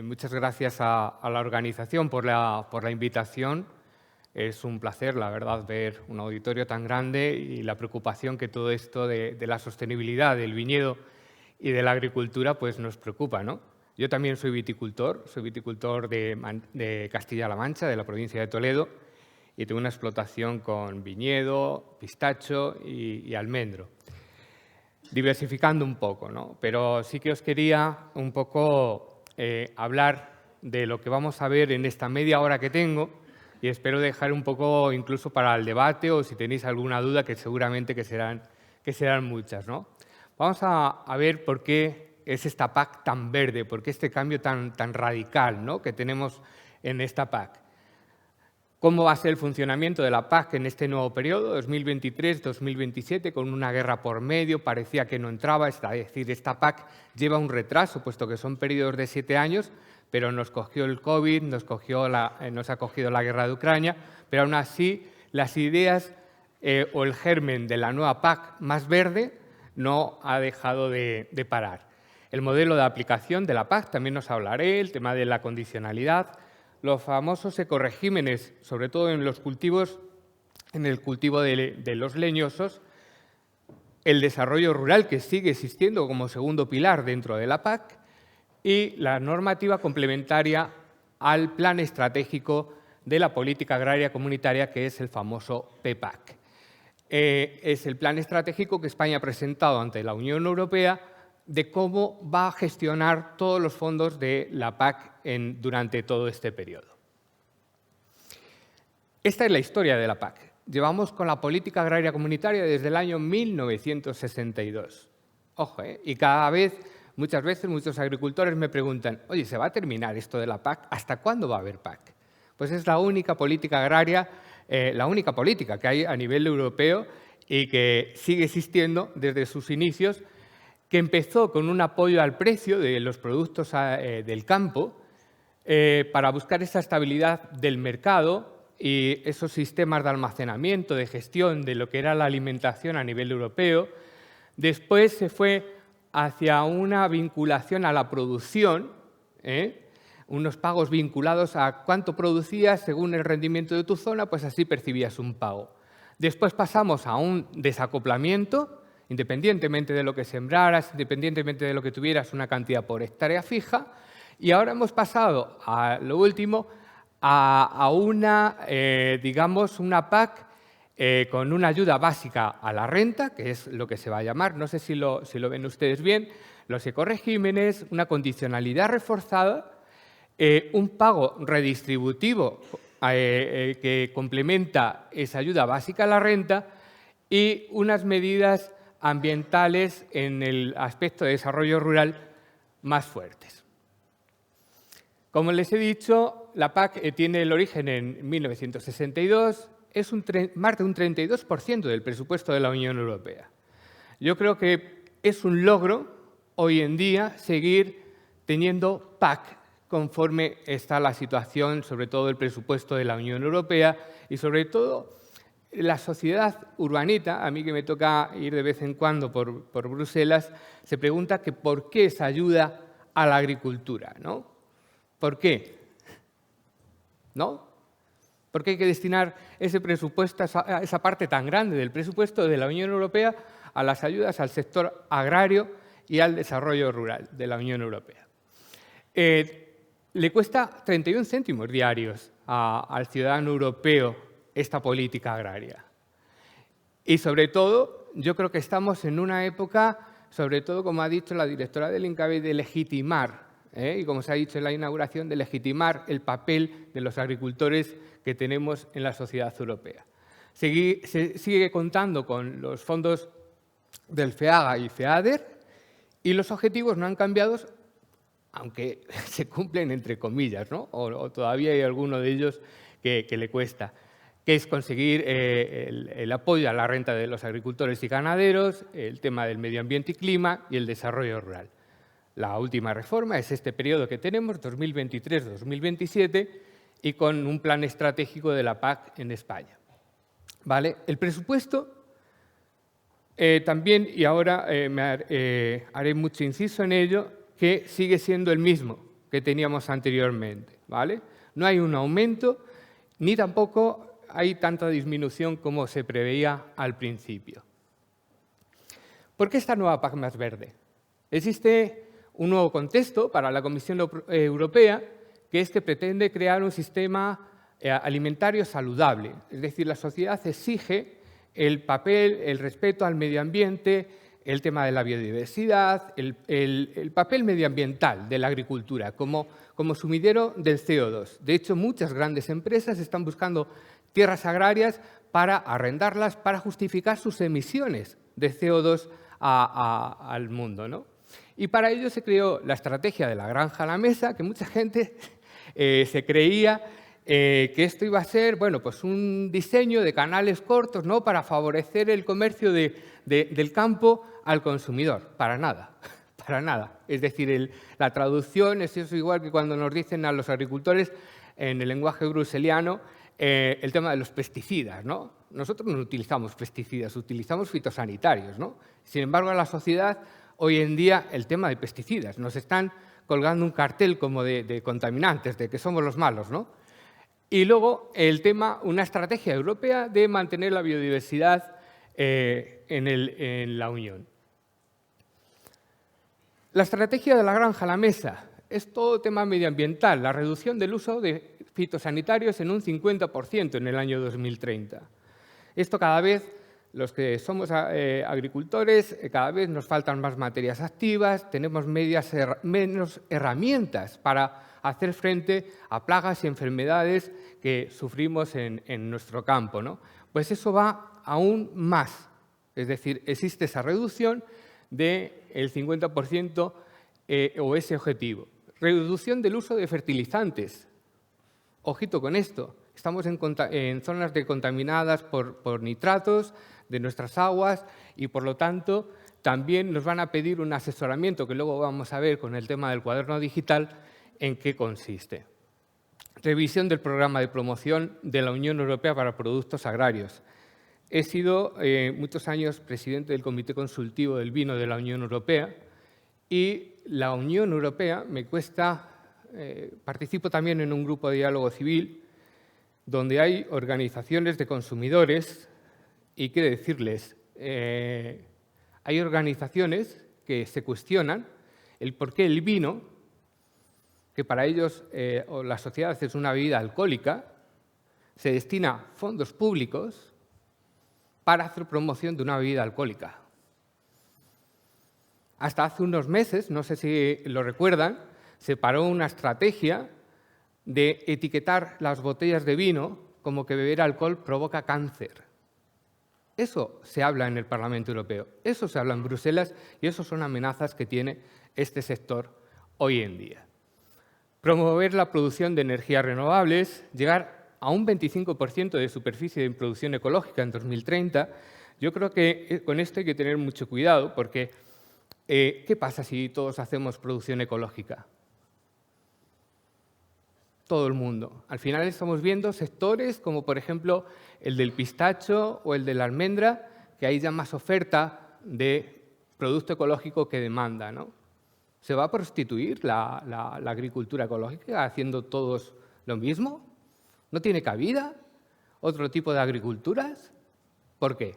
Muchas gracias a la organización por la invitación. Es un placer, la verdad, ver un auditorio tan grande y la preocupación que todo esto de la sostenibilidad del viñedo y de la agricultura pues nos preocupa, ¿no? Yo también soy viticultor de Castilla-La Mancha, de la provincia de Toledo, y tengo una explotación con viñedo, pistacho y almendro. Diversificando un poco, ¿no? Pero sí que os quería un poco hablar de lo que vamos a ver en esta media hora que tengo y espero dejar un poco incluso para el debate o si tenéis alguna duda, que seguramente que serán muchas, ¿no? Vamos a ver por qué es esta PAC tan verde, por qué este cambio tan radical, ¿no?, que tenemos en esta PAC. ¿Cómo va a ser el funcionamiento de la PAC en este nuevo periodo, 2023-2027, con una guerra por medio? Parecía que no entraba, es decir, esta PAC lleva un retraso, puesto que son periodos de 7 años, pero nos cogió el COVID, nos ha cogido la guerra de Ucrania, pero aún así las ideas o el germen de la nueva PAC más verde no ha dejado de parar. El modelo de aplicación de la PAC también nos hablaré, el tema de la condicionalidad, los famosos ecoregímenes, sobre todo en los cultivos, en el cultivo de los leñosos, el desarrollo rural, que sigue existiendo como segundo pilar dentro de la PAC, y la normativa complementaria al plan estratégico de la política agraria comunitaria, que es el famoso PEPAC. Es el plan estratégico que España ha presentado ante la Unión Europea de cómo va a gestionar todos los fondos de la PAC durante todo este periodo. Esta es la historia de la PAC. Llevamos con la política agraria comunitaria desde el año 1962. Ojo, y cada vez, muchas veces, muchos agricultores me preguntan, oye, ¿se va a terminar esto de la PAC? ¿Hasta cuándo va a haber PAC? Pues es la única política agraria, la única política que hay a nivel europeo y que sigue existiendo desde sus inicios, que empezó con un apoyo al precio de los productos del campo para buscar esa estabilidad del mercado y esos sistemas de almacenamiento, de gestión de lo que era la alimentación a nivel europeo. Después se fue hacia una vinculación a la producción, unos pagos vinculados a cuánto producías según el rendimiento de tu zona, pues así percibías un pago. Después pasamos a un desacoplamiento, independientemente de lo que sembraras, independientemente de lo que tuvieras, una cantidad por hectárea fija, y ahora hemos pasado a lo último, a una, digamos, una PAC con una ayuda básica a la renta, que es lo que se va a llamar, no sé si lo ven ustedes bien, los ecoregímenes, una condicionalidad reforzada, un pago redistributivo que complementa esa ayuda básica a la renta y unas medidas ambientales en el aspecto de desarrollo rural más fuertes. Como les he dicho, la PAC tiene el origen en 1962, es más de un 32% del presupuesto de la Unión Europea. Yo creo que es un logro hoy en día seguir teniendo PAC conforme está la situación, sobre todo el presupuesto de la Unión Europea y sobre todo la sociedad urbanita, a mí que me toca ir de vez en cuando por Bruselas, se pregunta que por qué esa ayuda a la agricultura, ¿no? ¿Por qué? ¿No? ¿Por qué hay que destinar ese presupuesto, a esa parte tan grande del presupuesto de la Unión Europea a las ayudas al sector agrario y al desarrollo rural de la Unión Europea? Le cuesta 31 céntimos diarios al ciudadano europeo esta política agraria. Y sobre todo, yo creo que estamos en una época, sobre todo, como ha dicho la directora del INCABE, de legitimar, y como se ha dicho en la inauguración, de legitimar el papel de los agricultores que tenemos en la sociedad europea. Se sigue contando con los fondos del FEAGA y FEADER y los objetivos no han cambiado, aunque se cumplen entre comillas, ¿no? o todavía hay alguno de ellos que le cuesta, que es conseguir el apoyo a la renta de los agricultores y ganaderos, el tema del medio ambiente y clima y el desarrollo rural. La última reforma es este periodo que tenemos, 2023-2027, y con un plan estratégico de la PAC en España. ¿Vale? El presupuesto también, y ahora haré mucho inciso en ello, que sigue siendo el mismo que teníamos anteriormente, ¿vale? No hay un aumento ni tampoco hay tanta disminución como se preveía al principio. ¿Por qué esta nueva PAC más verde? Existe un nuevo contexto para la Comisión Europea, que es que pretende crear un sistema alimentario saludable. Es decir, la sociedad exige el papel, el respeto al medio ambiente, el tema de la biodiversidad, el papel medioambiental de la agricultura como sumidero del CO2. De hecho, muchas grandes empresas están buscando tierras agrarias para arrendarlas, para justificar sus emisiones de CO2 al mundo, ¿no? Y para ello se creó la estrategia de la granja a la mesa, que mucha gente se creía que esto iba a ser, bueno, pues un diseño de canales cortos, ¿no?, para favorecer el comercio del campo al consumidor. Para nada, para nada. Es decir, la traducción es eso igual que cuando nos dicen a los agricultores en el lenguaje bruseliano el tema de los pesticidas, ¿no? Nosotros no utilizamos pesticidas, utilizamos fitosanitarios, ¿no? Sin embargo, a la sociedad hoy en día el tema de pesticidas. Nos están colgando un cartel como de contaminantes, de que somos los malos, ¿no? Y luego el tema, una estrategia europea de mantener la biodiversidad en la Unión. La estrategia de la granja a la mesa es todo tema medioambiental, la reducción del uso de fitosanitarios en un 50% en el año 2030. Esto cada vez, los que somos agricultores, cada vez nos faltan más materias activas, tenemos menos herramientas para hacer frente a plagas y enfermedades que sufrimos en nuestro campo, ¿no? Pues eso va aún más. Es decir, existe esa reducción del 50% o ese objetivo. Reducción del uso de fertilizantes. Ojito con esto. Estamos en zonas contaminadas por nitratos de nuestras aguas y, por lo tanto, también nos van a pedir un asesoramiento que luego vamos a ver con el tema del cuaderno digital en qué consiste. Revisión del programa de promoción de la Unión Europea para productos agrarios. He sido muchos años presidente del Comité Consultivo del Vino de la Unión Europea y la Unión Europea participo también en un grupo de diálogo civil donde hay organizaciones de consumidores y quiero decirles, hay organizaciones que se cuestionan el por qué el vino, que para ellos o la sociedad es una bebida alcohólica, se destina fondos públicos para hacer promoción de una bebida alcohólica. Hasta hace unos meses, no sé si lo recuerdan, se paró una estrategia de etiquetar las botellas de vino como que beber alcohol provoca cáncer. Eso se habla en el Parlamento Europeo, eso se habla en Bruselas y eso son amenazas que tiene este sector hoy en día. Promover la producción de energías renovables, llegar a un 25% de superficie de producción ecológica en 2030. Yo creo que con esto hay que tener mucho cuidado porque ¿qué pasa si todos hacemos producción ecológica? Todo el mundo. Al final estamos viendo sectores como, por ejemplo, el del pistacho o el de la almendra, que hay ya más oferta de producto ecológico que demanda, ¿no? ¿Se va a prostituir la agricultura ecológica haciendo todos lo mismo? ¿No tiene cabida otro tipo de agriculturas? ¿Por qué?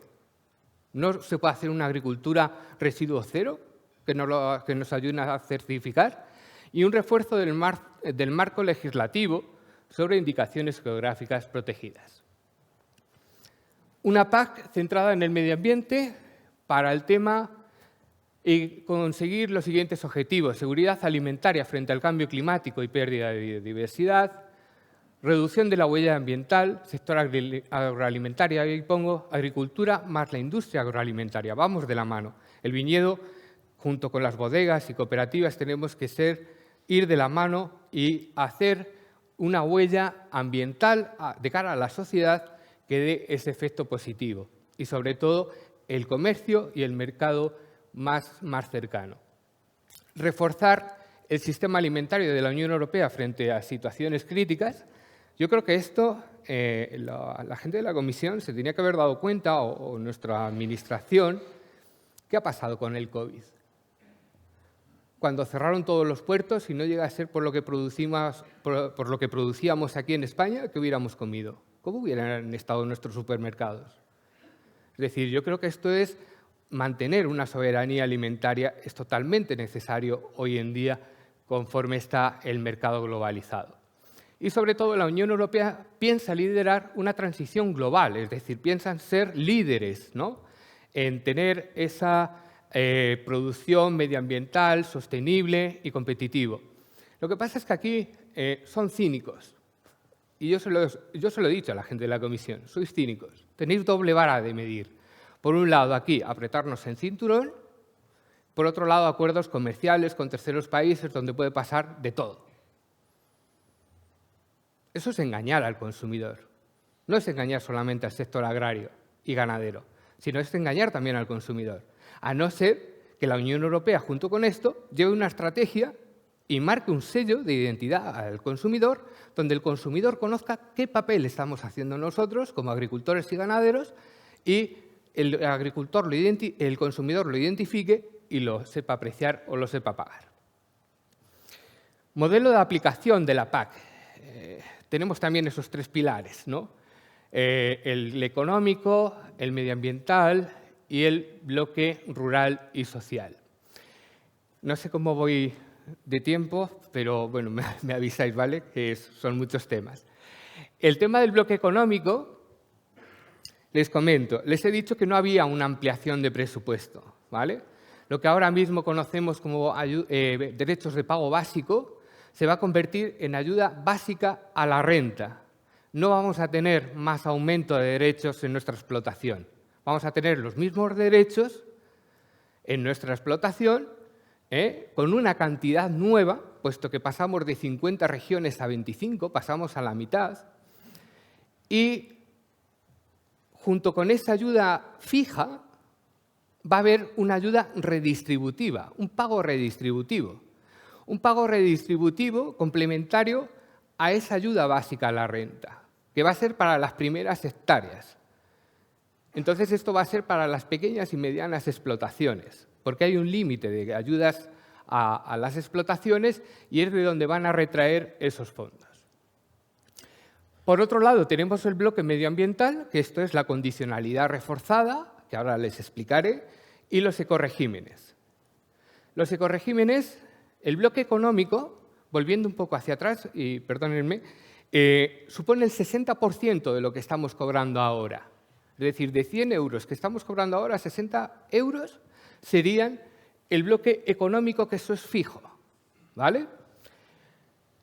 ¿No se puede hacer una agricultura residuo cero que nos ayude a certificar? Y un refuerzo del marco legislativo sobre indicaciones geográficas protegidas. Una PAC centrada en el medio ambiente para el tema y conseguir los siguientes objetivos: seguridad alimentaria frente al cambio climático y pérdida de biodiversidad, reducción de la huella ambiental, sector agroalimentario, ahí pongo agricultura más la industria agroalimentaria, vamos de la mano. El viñedo, junto con las bodegas y cooperativas, tenemos que ir de la mano y hacer una huella ambiental de cara a la sociedad que dé ese efecto positivo. Y, sobre todo, el comercio y el mercado más cercano. Reforzar el sistema alimentario de la Unión Europea frente a situaciones críticas. Yo creo que esto la gente de la Comisión se tenía que haber dado cuenta, o nuestra Administración, ¿qué ha pasado con el COVID? cuando cerraron todos los puertos y no llega a ser por lo que producíamos aquí en España, ¿qué hubiéramos comido? ¿Cómo hubieran estado nuestros supermercados? Es decir, yo creo que esto es mantener una soberanía alimentaria, es totalmente necesario hoy en día conforme está el mercado globalizado. Y sobre todo la Unión Europea piensa liderar una transición global, es decir, piensan ser líderes, ¿no?, en tener esa producción medioambiental, sostenible y competitivo. Lo que pasa es que aquí son cínicos. Y yo se lo he dicho a la gente de la Comisión, sois cínicos, tenéis doble vara de medir. Por un lado, aquí, apretarnos en cinturón, por otro lado, acuerdos comerciales con terceros países donde puede pasar de todo. Eso es engañar al consumidor. No es engañar solamente al sector agrario y ganadero, sino es engañar también al consumidor. A no ser que la Unión Europea, junto con esto, lleve una estrategia y marque un sello de identidad al consumidor, donde el consumidor conozca qué papel estamos haciendo nosotros como agricultores y ganaderos y el consumidor lo identifique y lo sepa apreciar o lo sepa pagar. Modelo de aplicación de la PAC. Tenemos también esos tres pilares, ¿no? El económico, el medioambiental y el bloque rural y social. No sé cómo voy de tiempo, pero bueno, me avisáis, ¿vale? Que son muchos temas. El tema del bloque económico, les comento, les he dicho que no había una ampliación de presupuesto, ¿vale? Lo que ahora mismo conocemos como derechos de pago básico se va a convertir en ayuda básica a la renta. No vamos a tener más aumento de derechos en nuestra explotación. Vamos a tener los mismos derechos en nuestra explotación, con una cantidad nueva, puesto que pasamos de 50 regiones a 25, pasamos a la mitad, y junto con esa ayuda fija va a haber una ayuda redistributiva, un pago redistributivo. Un pago redistributivo complementario a esa ayuda básica a la renta, que va a ser para las primeras hectáreas. Entonces, esto va a ser para las pequeñas y medianas explotaciones, porque hay un límite de ayudas a las explotaciones y es de donde van a retraer esos fondos. Por otro lado, tenemos el bloque medioambiental, que esto es la condicionalidad reforzada, que ahora les explicaré, y los ecoregímenes. Los ecoregímenes, el bloque económico, volviendo un poco hacia atrás, y perdónenme, supone el 60% de lo que estamos cobrando ahora. Es decir, de 100 euros que estamos cobrando ahora, 60 euros serían el bloque económico, que eso es fijo, ¿vale?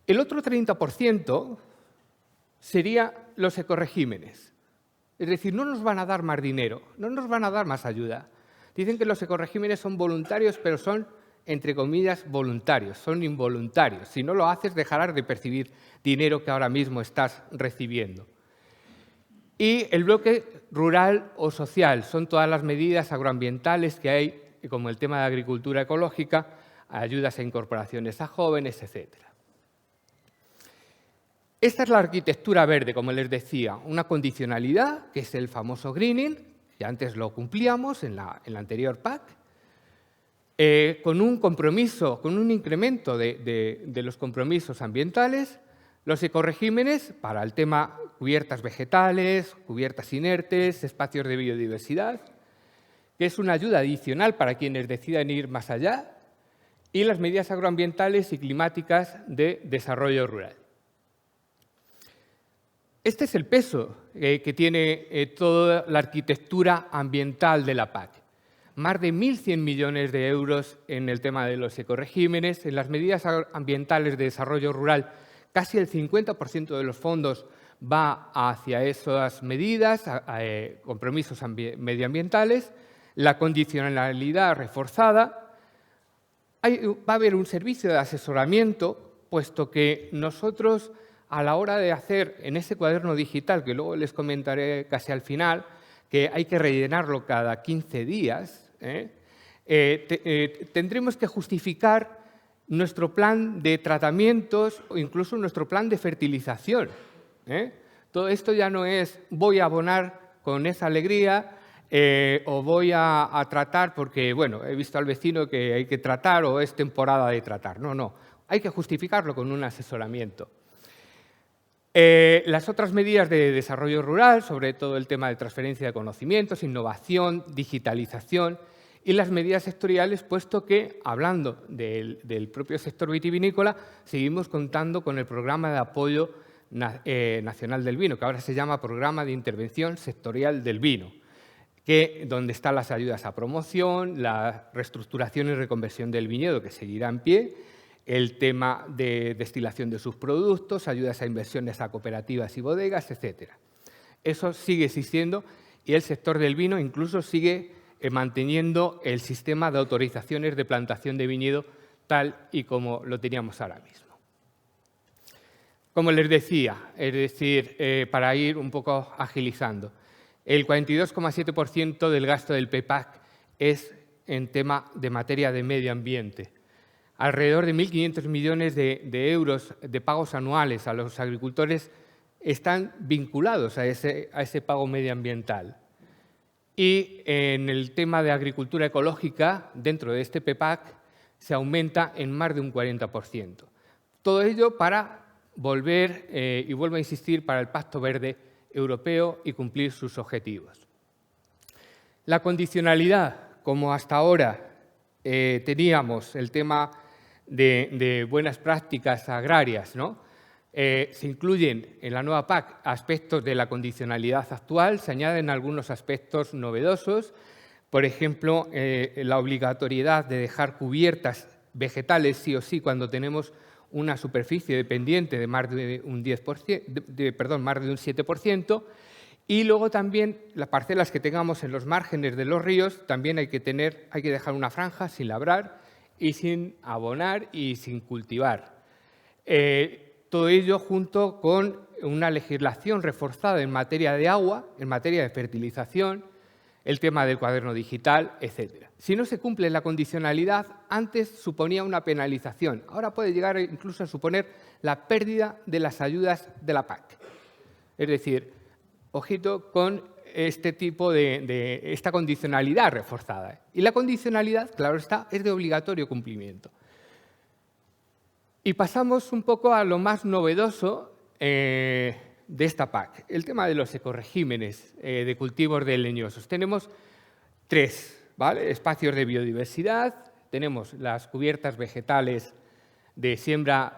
El otro 30% serían los ecoregímenes. Es decir, no nos van a dar más dinero, no nos van a dar más ayuda. Dicen que los ecoregímenes son voluntarios, pero son, entre comillas, voluntarios, son involuntarios. Si no lo haces, dejarás de percibir dinero que ahora mismo estás recibiendo. Y el bloque rural o social son todas las medidas agroambientales que hay, como el tema de agricultura ecológica, ayudas a incorporaciones a jóvenes, etc. Esta es la arquitectura verde, como les decía, una condicionalidad, que es el famoso greening, que antes lo cumplíamos en la anterior PAC, con un compromiso, con un incremento de los compromisos ambientales, los ecoregímenes para el tema cubiertas vegetales, cubiertas inertes, espacios de biodiversidad, que es una ayuda adicional para quienes decidan ir más allá, y las medidas agroambientales y climáticas de desarrollo rural. Este es el peso que tiene toda la arquitectura ambiental de la PAC. Más de 1.100 millones de euros en el tema de los ecoregímenes, en las medidas ambientales de desarrollo rural. Casi el 50% de los fondos va hacia esas medidas, compromisos medioambientales, la condicionalidad reforzada. Va a haber un servicio de asesoramiento, puesto que nosotros, a la hora de hacer en ese cuaderno digital, que luego les comentaré casi al final, que hay que rellenarlo cada 15 días, tendremos que justificar nuestro plan de tratamientos o incluso nuestro plan de fertilización. Todo esto ya no es voy a abonar con esa alegría o voy a tratar porque, bueno, he visto al vecino que hay que tratar o es temporada de tratar. No, no, hay que justificarlo con un asesoramiento. Las otras medidas de desarrollo rural, sobre todo el tema de transferencia de conocimientos, innovación, digitalización y las medidas sectoriales, puesto que, hablando del propio sector vitivinícola, seguimos contando con el Programa de Apoyo Nacional del Vino, que ahora se llama Programa de Intervención Sectorial del Vino, donde están las ayudas a promoción, la reestructuración y reconversión del viñedo, que seguirá en pie, el tema de destilación de sus productos, ayudas a inversiones a cooperativas y bodegas, etc. Eso sigue existiendo y el sector del vino incluso sigue manteniendo el sistema de autorizaciones de plantación de viñedo tal y como lo teníamos ahora mismo. Como les decía, es decir, para ir un poco agilizando, el 42,7% del gasto del PEPAC es en tema de materia de medio ambiente. Alrededor de 1.500 millones de euros de pagos anuales a los agricultores están vinculados a ese pago medioambiental. Y en el tema de agricultura ecológica, dentro de este PEPAC, se aumenta en más de un 40%. Todo ello para volver, y vuelvo a insistir, para el Pacto Verde Europeo y cumplir sus objetivos. La condicionalidad, como hasta ahora teníamos el tema de buenas prácticas agrarias, ¿no? Se incluyen en la nueva PAC aspectos de la condicionalidad actual, se añaden algunos aspectos novedosos, por ejemplo, la obligatoriedad de dejar cubiertas vegetales sí o sí cuando tenemos una superficie dependiente de más de un 10%, más de un 7%, y luego también las parcelas que tengamos en los márgenes de los ríos también hay que dejar una franja sin labrar y sin abonar y sin cultivar. Todo ello junto con una legislación reforzada en materia de agua, en materia de fertilización, el tema del cuaderno digital, etc. Si no se cumple la condicionalidad, antes suponía una penalización. Ahora puede llegar incluso a suponer la pérdida de las ayudas de la PAC. Es decir, ojito con este tipo de esta condicionalidad reforzada. Y la condicionalidad, claro está, es de obligatorio cumplimiento. Y pasamos un poco a lo más novedoso de esta PAC, el tema de los ecoregímenes de cultivos de leñosos. Tenemos tres, ¿vale? Espacios de biodiversidad, tenemos las cubiertas vegetales de siembra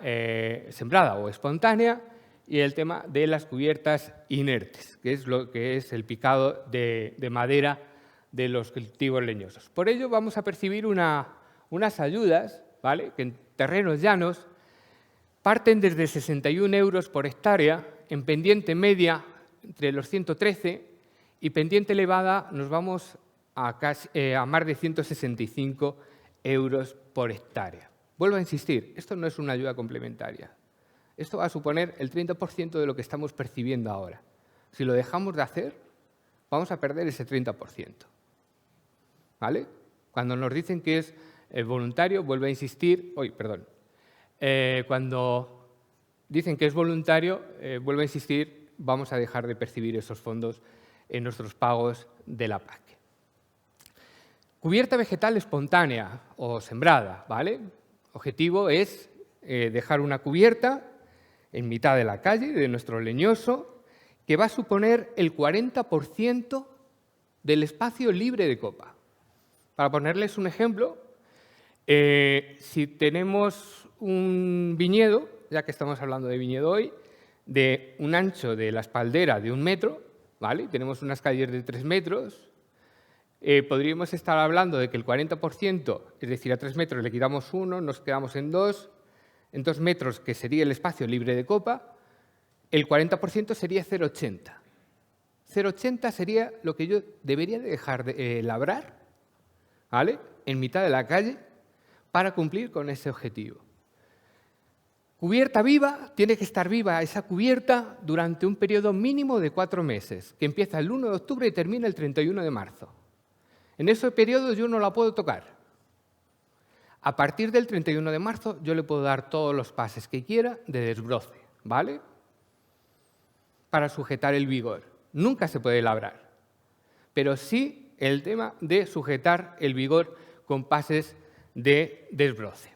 sembrada o espontánea y el tema de las cubiertas inertes, que es lo que es el picado de madera de los cultivos leñosos. Por ello vamos a percibir unas ayudas, ¿vale?, que en terrenos llanos parten desde 61 euros por hectárea, en pendiente media entre los 113 y pendiente elevada nos vamos a más de 165 euros por hectárea. Vuelvo a insistir, esto no es una ayuda complementaria. Esto va a suponer el 30% de lo que estamos percibiendo ahora. Si lo dejamos de hacer, vamos a perder ese 30%. ¿Vale? Cuando nos dicen que es voluntario, vuelvo a insistir, cuando dicen que es voluntario, vuelvo a insistir, vamos a dejar de percibir esos fondos en nuestros pagos de la PAC. Cubierta vegetal espontánea o sembrada, ¿vale? Objetivo es dejar una cubierta en mitad de la calle de nuestro leñoso que va a suponer el 40% del espacio libre de copa. Para ponerles un ejemplo, si tenemos un viñedo, ya que estamos hablando de viñedo hoy, de un ancho de la espaldera de 1 metro, ¿vale? Tenemos unas calles de 3 metros, podríamos estar hablando de que el 40%, es decir, a 3 metros le quitamos 1, nos quedamos en 2 metros, que sería el espacio libre de copa, el 40% sería 0,80. 0,80 sería lo que yo debería dejar de labrar, ¿vale?, en mitad de la calle para cumplir con ese objetivo. Cubierta viva, tiene que estar viva esa cubierta durante un periodo mínimo de 4 meses, que empieza el 1 de octubre y termina el 31 de marzo. En ese periodo yo no la puedo tocar. A partir del 31 de marzo yo le puedo dar todos los pases que quiera de desbroce, ¿vale?, para sujetar el vigor. Nunca se puede labrar, pero sí el tema de sujetar el vigor con pases de desbroce.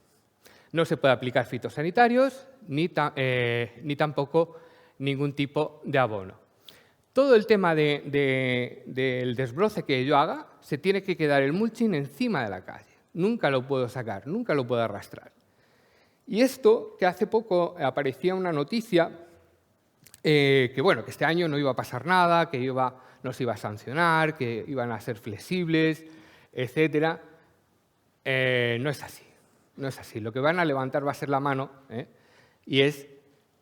No se puede aplicar fitosanitarios ni tampoco ningún tipo de abono. Todo el tema del desbroce que yo haga, se tiene que quedar el mulching encima de la calle. Nunca lo puedo sacar, nunca lo puedo arrastrar. Y esto, que hace poco aparecía una noticia, que este año no iba a pasar nada, que no se iba a sancionar, que iban a ser flexibles, etcétera. No es así. No es así. Lo que van a levantar va a ser la mano, y es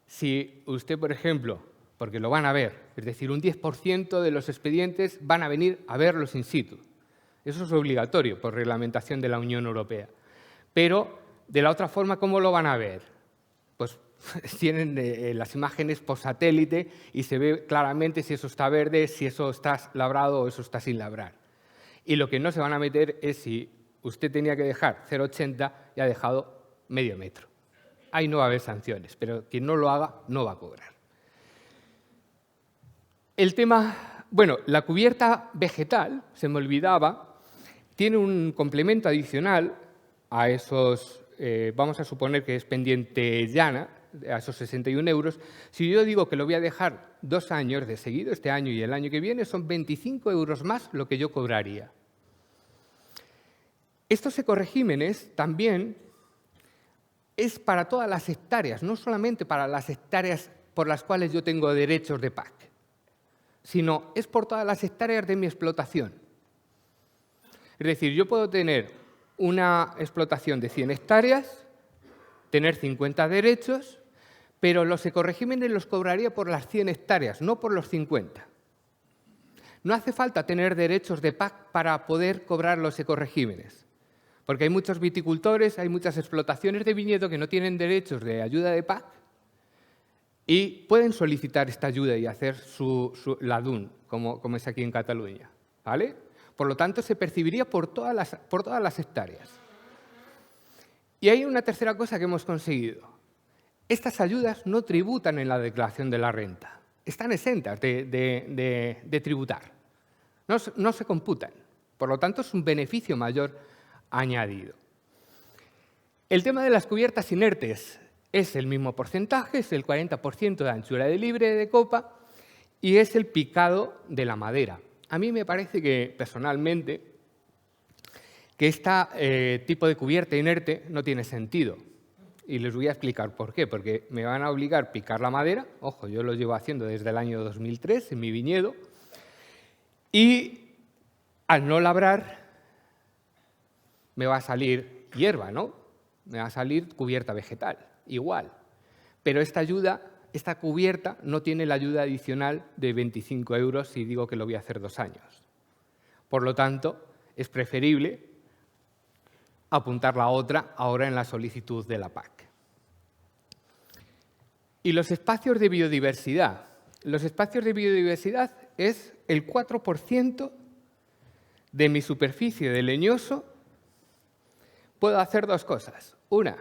si usted, por ejemplo, porque lo van a ver, es decir, un 10% de los expedientes van a venir a verlos in situ. Eso es obligatorio por reglamentación de la Unión Europea. Pero, de la otra forma, ¿cómo lo van a ver? Pues tienen las imágenes por satélite y se ve claramente si eso está verde, si eso está labrado o eso está sin labrar. Y lo que no se van a meter es si usted tenía que dejar 0,80 y ha dejado medio metro. Ahí no va a haber sanciones, pero quien no lo haga no va a cobrar. El tema, la cubierta vegetal, se me olvidaba, tiene un complemento adicional a esos, vamos a suponer que es pendiente llana, a esos 61 euros. Si yo digo que lo voy a dejar 2 años de seguido, este año y el año que viene, son 25 euros más lo que yo cobraría. Estos ecoregímenes también es para todas las hectáreas, no solamente para las hectáreas por las cuales yo tengo derechos de PAC, sino es por todas las hectáreas de mi explotación. Es decir, yo puedo tener una explotación de 100 hectáreas, tener 50 derechos, pero los ecoregímenes los cobraría por las 100 hectáreas, no por los 50. No hace falta tener derechos de PAC para poder cobrar los ecoregímenes, porque hay muchos viticultores, hay muchas explotaciones de viñedo que no tienen derechos de ayuda de PAC y pueden solicitar esta ayuda y hacer la DUN, como es aquí en Cataluña, ¿vale? Por lo tanto, se percibiría por todas las hectáreas. Y hay una tercera cosa que hemos conseguido. Estas ayudas no tributan en la declaración de la renta. Están exentas de tributar. No se computan. Por lo tanto, es un beneficio mayor añadido. El tema de las cubiertas inertes es el mismo porcentaje, es el 40% de anchura de libre de copa y es el picado de la madera. A mí me parece que, personalmente, que este tipo de cubierta inerte no tiene sentido. Y les voy a explicar por qué. Porque me van a obligar a picar la madera. Ojo, yo lo llevo haciendo desde el año 2003 en mi viñedo. Y al no labrar, me va a salir hierba, ¿no? Me va a salir cubierta vegetal, igual. Pero esta cubierta no tiene la ayuda adicional de 25 euros si digo que lo voy a hacer 2 años. Por lo tanto, es preferible apuntar la otra ahora en la solicitud de la PAC. Y los espacios de biodiversidad. Los espacios de biodiversidad es el 4% de mi superficie de leñoso. Puedo hacer 2 cosas. Una,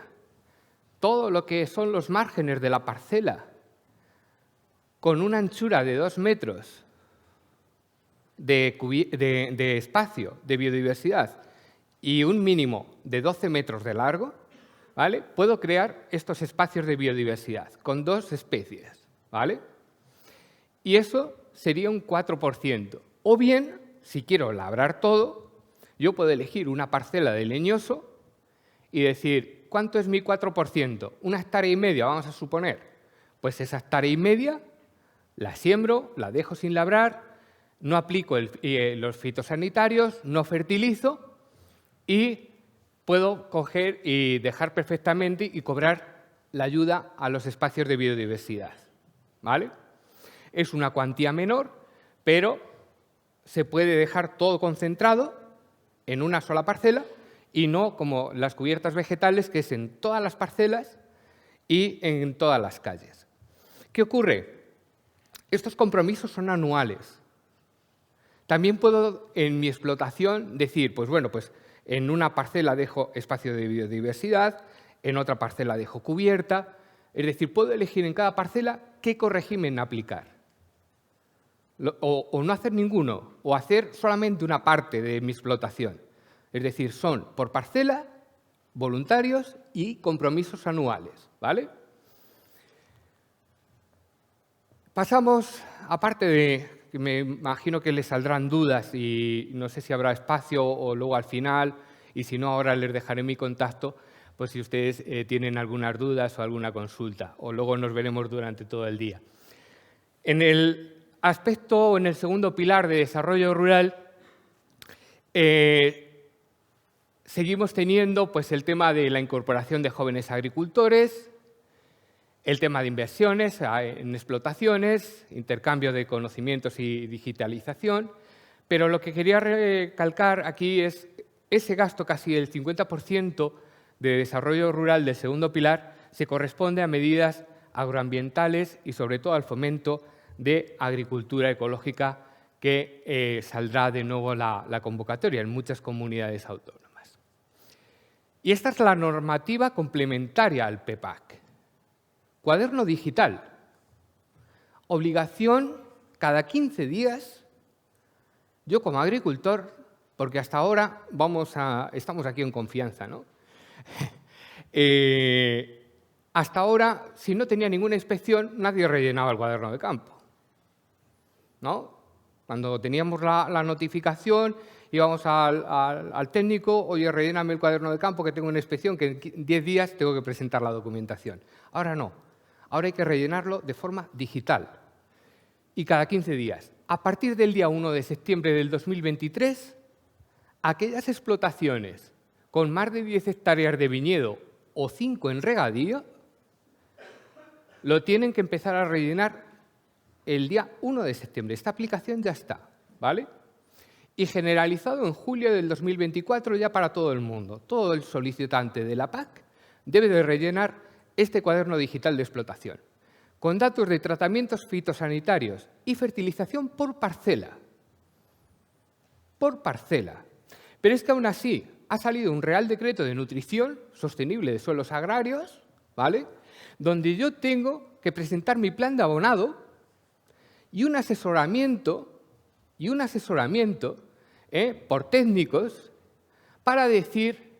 todo lo que son los márgenes de la parcela con una anchura de 2 metros de espacio de biodiversidad y un mínimo de 12 metros de largo, ¿vale? Puedo crear estos espacios de biodiversidad con 2 especies, ¿vale? Y eso sería un 4%. O bien, si quiero labrar todo, yo puedo elegir una parcela de leñoso y decir, ¿cuánto es mi 4%? 1,5 hectáreas, vamos a suponer. Pues esa 1,5 hectáreas la siembro, la dejo sin labrar, no aplico los fitosanitarios, no fertilizo y puedo coger y dejar perfectamente y cobrar la ayuda a los espacios de biodiversidad, ¿vale? Es una cuantía menor, pero se puede dejar todo concentrado en una sola parcela y no como las cubiertas vegetales, que es en todas las parcelas y en todas las calles. ¿Qué ocurre? Estos compromisos son anuales. También puedo, en mi explotación, decir, pues en una parcela dejo espacio de biodiversidad, en otra parcela dejo cubierta. Es decir, puedo elegir en cada parcela qué ecorégimen aplicar. o no hacer ninguno, o hacer solamente una parte de mi explotación. Es decir, son por parcela, voluntarios y compromisos anuales, ¿vale? Pasamos, aparte de que me imagino que les saldrán dudas y no sé si habrá espacio o luego al final, y si no, ahora les dejaré mi contacto, pues si ustedes tienen algunas dudas o alguna consulta, o luego nos veremos durante todo el día. En el aspecto, o en el segundo pilar de desarrollo rural, seguimos teniendo pues, el tema de la incorporación de jóvenes agricultores, el tema de inversiones en explotaciones, intercambio de conocimientos y digitalización, pero lo que quería recalcar aquí es ese gasto, casi el 50% de desarrollo rural del segundo pilar, se corresponde a medidas agroambientales y sobre todo al fomento de agricultura ecológica que saldrá de nuevo la convocatoria en muchas comunidades autónomas. Y esta es la normativa complementaria al PPAC. Cuaderno digital. Obligación cada 15 días, yo como agricultor, porque hasta ahora estamos aquí en confianza, ¿no? Hasta ahora, si no tenía ninguna inspección, nadie rellenaba el cuaderno de campo, ¿no? Cuando teníamos la notificación, íbamos al técnico, oye, relléname el cuaderno de campo que tengo una inspección, que en 10 días tengo que presentar la documentación. Ahora no. Ahora hay que rellenarlo de forma digital y cada 15 días. A partir del día 1 de septiembre del 2023, aquellas explotaciones con más de 10 hectáreas de viñedo o 5 en regadío, lo tienen que empezar a rellenar el día 1 de septiembre. Esta aplicación ya está, ¿vale? Y generalizado en julio del 2024 ya para todo el mundo. Todo el solicitante de la PAC debe de rellenar este cuaderno digital de explotación, con datos de tratamientos fitosanitarios y fertilización por parcela. Por parcela. Pero es que aún así ha salido un Real Decreto de Nutrición Sostenible de Suelos Agrarios, ¿vale?, donde yo tengo que presentar mi plan de abonado y un asesoramiento por técnicos para decir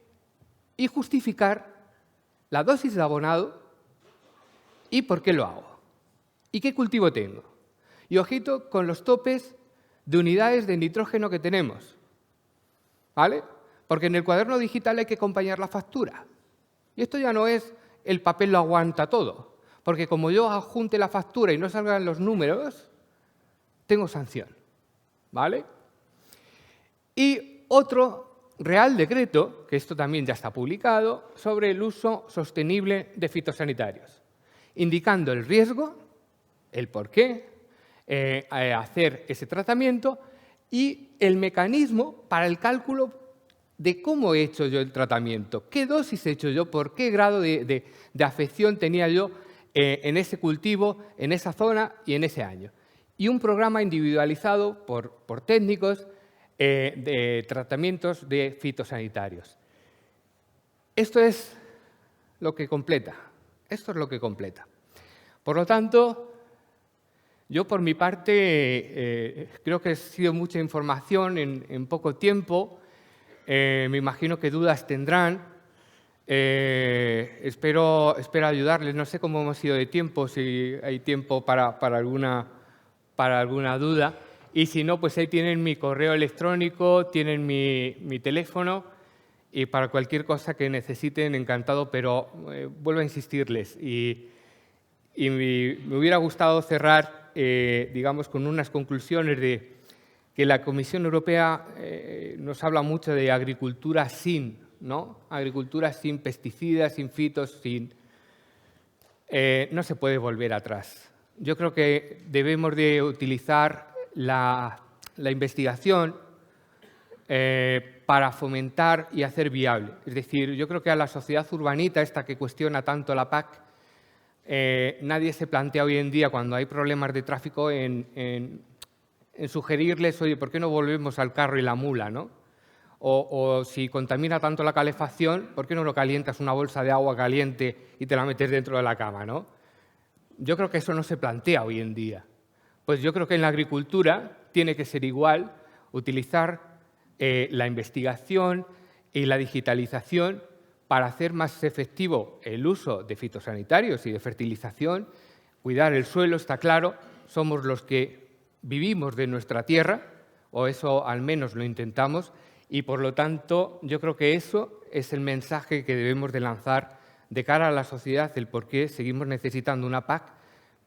y justificar la dosis de abonado y por qué lo hago y qué cultivo tengo. Y ojito con los topes de unidades de nitrógeno que tenemos, ¿vale? Porque en el cuaderno digital hay que acompañar la factura. Y esto ya no es el papel lo aguanta todo, porque como yo adjunte la factura y no salgan los números, tengo sanción, ¿vale? Y otro Real Decreto, que esto también ya está publicado, sobre el uso sostenible de fitosanitarios, indicando el riesgo, el por qué hacer ese tratamiento y el mecanismo para el cálculo de cómo he hecho yo el tratamiento, qué dosis he hecho yo, por qué grado de afección tenía yo en ese cultivo, en esa zona y en ese año. Y un programa individualizado por técnicos de tratamientos de fitosanitarios. Esto es lo que completa. Esto es lo que completa. Por lo tanto, yo por mi parte creo que ha sido mucha información en poco tiempo. Me imagino que dudas tendrán. Espero ayudarles. No sé cómo hemos ido de tiempo, si hay tiempo para alguna duda. Y si no, pues ahí tienen mi correo electrónico, tienen mi teléfono y para cualquier cosa que necesiten, encantado, pero vuelvo a insistirles. Y me hubiera gustado cerrar, digamos, con unas conclusiones de que la Comisión Europea nos habla mucho de agricultura sin, ¿no? Agricultura sin pesticidas, sin fitos, sin... no se puede volver atrás. Yo creo que debemos de utilizar la investigación para fomentar y hacer viable. Es decir, yo creo que a la sociedad urbanita, esta que cuestiona tanto la PAC, nadie se plantea hoy en día, cuando hay problemas de tráfico, en sugerirles, oye, ¿por qué no volvemos al carro y la mula, ¿no? O si contamina tanto la calefacción, ¿por qué no lo calientas una bolsa de agua caliente y te la metes dentro de la cama, ¿no? Yo creo que eso no se plantea hoy en día. Pues yo creo que en la agricultura tiene que ser igual utilizar la investigación y la digitalización para hacer más efectivo el uso de fitosanitarios y de fertilización, cuidar el suelo, está claro, somos los que vivimos de nuestra tierra, o eso al menos lo intentamos, y por lo tanto yo creo que eso es el mensaje que debemos de lanzar de cara a la sociedad, el por qué seguimos necesitando una PAC,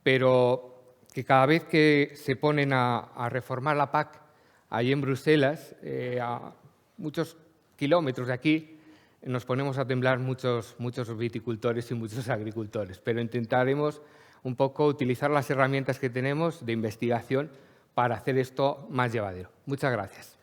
pero que cada vez que se ponen a reformar la PAC allí en Bruselas, a muchos kilómetros de aquí, nos ponemos a temblar muchos viticultores y muchos agricultores, pero intentaremos un poco utilizar las herramientas que tenemos de investigación para hacer esto más llevadero. Muchas gracias.